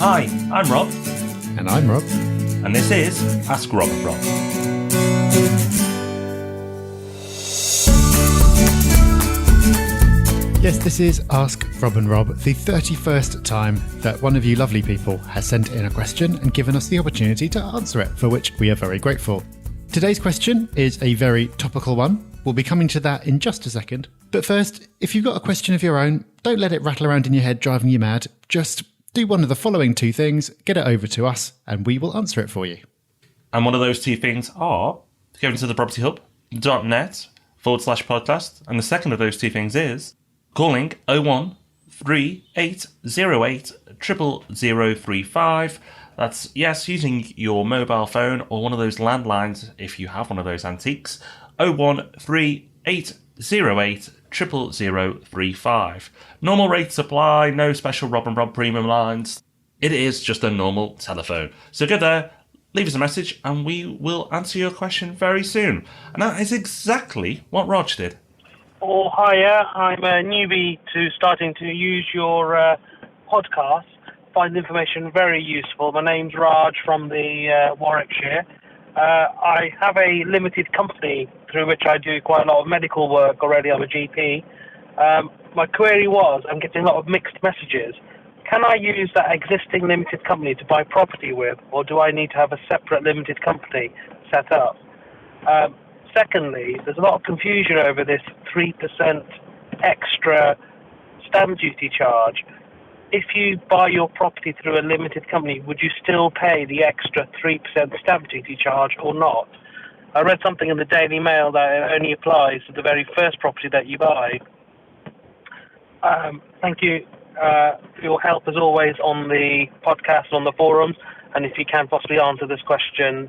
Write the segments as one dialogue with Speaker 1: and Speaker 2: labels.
Speaker 1: Hi, I'm Rob.
Speaker 2: And I'm Rob.
Speaker 1: And this is Ask Rob and Rob.
Speaker 2: Yes, this is Ask Rob and Rob, the 31st time that one of you lovely people has sent in a question and given us the opportunity to answer it, for which we are very grateful. Today's question is a very topical one. We'll be coming to that in just a second. But first, if you've got a question of your own, don't let it rattle around in your head driving you mad. Just do one of the following two things, get it over to us, and we will answer it for you.
Speaker 1: And one of those two things are going to the propertyhub.net/podcast. And the second of those two things is calling 013-808 00035. That's, yes, using your mobile phone or one of those landlines if you have one of those antiques. 013-808 00035. Normal rates apply, no special Rob and Rob premium lines. It is just a normal telephone. So go there, leave us a message, and we will answer your question very soon. And that is exactly what Rog did.
Speaker 3: Oh, hiya. I'm a newbie to starting to use your podcast. Find the information very useful. My name's Raj from the Warwickshire. I have a limited company through which I do quite a lot of medical work already. I'm a GP. My query was, I'm getting a lot of mixed messages. Can I use that existing limited company to buy property with, or do I need to have a separate limited company set up? Secondly, there's a lot of confusion over this 3% extra stamp duty charge. If you buy your property through a limited company, would you still pay the extra 3% stamp duty charge or not? I read something in the Daily Mail that it only applies to the very first property that you buy. Thank you for your help, as always, on the podcast, on the forums. And if you can possibly answer this question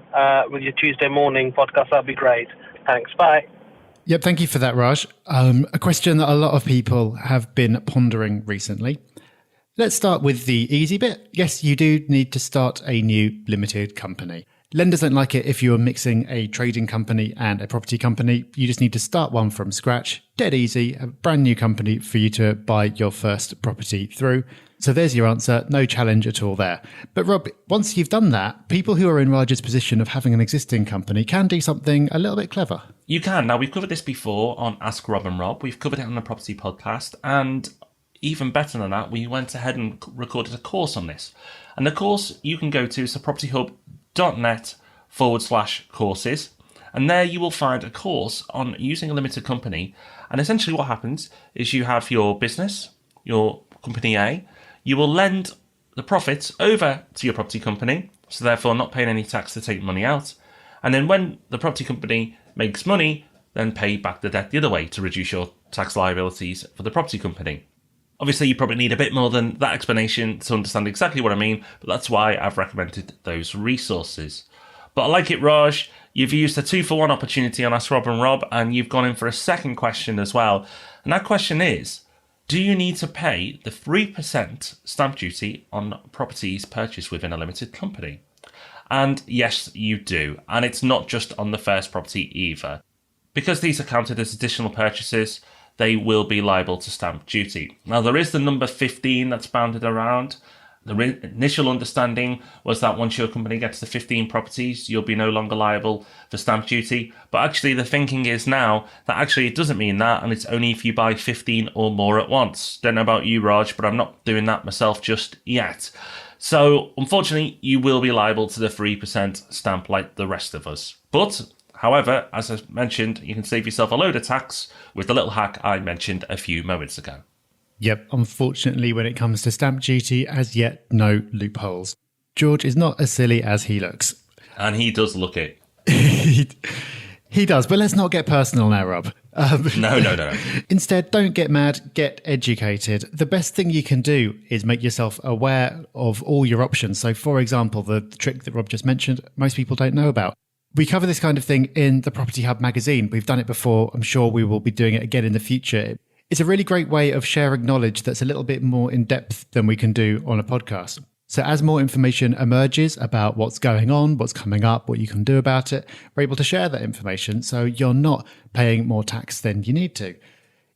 Speaker 3: with your Tuesday morning podcast, that'd be great. Thanks. Bye.
Speaker 2: Yep, thank you for that, Raj. A question that a lot of people have been pondering recently. Let's start with the easy bit. Yes, you do need to start a new limited company. Lenders don't like it if you are mixing a trading company and a property company. You just need to start one from scratch. Dead easy, a brand new company for you to buy your first property through. So there's your answer. No challenge at all there. But Rob, once you've done that, people who are in Raj's position of having an existing company can do something a little bit clever.
Speaker 1: You can. Now, we've covered this before on Ask Rob and Rob. We've covered it on the property podcast. And even better than that, we went ahead and recorded a course on this. And the course you can go to is propertyhub.net/courses. And there you will find a course on using a limited company. And essentially what happens is you have your business, your company A. You will lend the profits over to your property company, so therefore not paying any tax to take money out. And then when the property company makes money, then pay back the debt the other way to reduce your tax liabilities for the property company. Obviously, you probably need a bit more than that explanation to understand exactly what I mean, but that's why I've recommended those resources. But I like it, Raj. You've used a 2-for-1 opportunity on Ask Rob and Rob, and you've gone in for a second question as well. And that question is, do you need to pay the 3% stamp duty on properties purchased within a limited company? And yes, you do. And it's not just on the first property either. Because these are counted as additional purchases, they will be liable to stamp duty. Now, there is the number 15 that's bounded around. The initial understanding was that once your company gets to 15 properties, you'll be no longer liable for stamp duty. But actually, the thinking is now that actually it doesn't mean that, and it's only if you buy 15 or more at once. Don't know about you, Raj, but I'm not doing that myself just yet. So, unfortunately, you will be liable to the 3% stamp like the rest of us. But, however, as I mentioned, you can save yourself a load of tax with the little hack I mentioned a few moments ago.
Speaker 2: Yep, unfortunately, when it comes to stamp duty, as yet, no loopholes. George is not as silly as he looks.
Speaker 1: And he does look it.
Speaker 2: He does, but let's not get personal now, Rob.
Speaker 1: No.
Speaker 2: Instead, don't get mad, get educated. The best thing you can do is make yourself aware of all your options. So, for example, the trick that Rob just mentioned, most people don't know about. We cover this kind of thing in the Property Hub magazine. We've done it before. I'm sure we will be doing it again in the future. It's a really great way of sharing knowledge that's a little bit more in depth than we can do on a podcast. So as more information emerges about what's going on, what's coming up, what you can do about it, we're able to share that information so you're not paying more tax than you need to.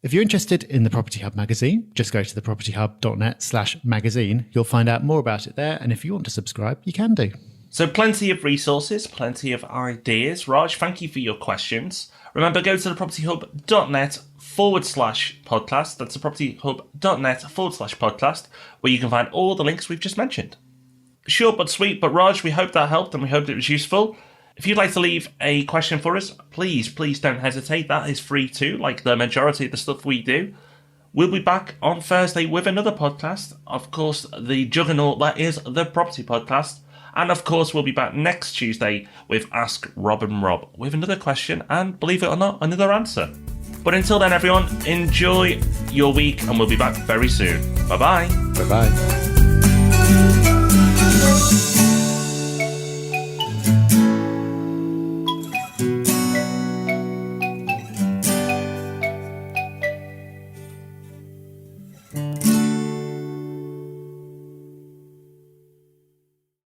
Speaker 2: If you're interested in the Property Hub magazine, just go to thepropertyhub.net/magazine. You'll find out more about it there. And if you want to subscribe, you can do.
Speaker 1: So plenty of resources, plenty of ideas. Raj, thank you for your questions. Remember, go to thepropertyhub.net/podcast. That's thepropertyhub.net/podcast, where you can find all the links we've just mentioned. Short but sweet, but Raj, we hope that helped and we hope it was useful. If you'd like to leave a question for us, please don't hesitate. That is free too, like the majority of the stuff we do. We'll be back on Thursday with another podcast. Of course, the juggernaut that is the Property Podcast. And of course, we'll be back next Tuesday with Ask Rob and Rob with another question and, believe it or not, another answer. But until then, everyone, enjoy your week and we'll be back very soon. Bye-bye.
Speaker 2: Bye-bye.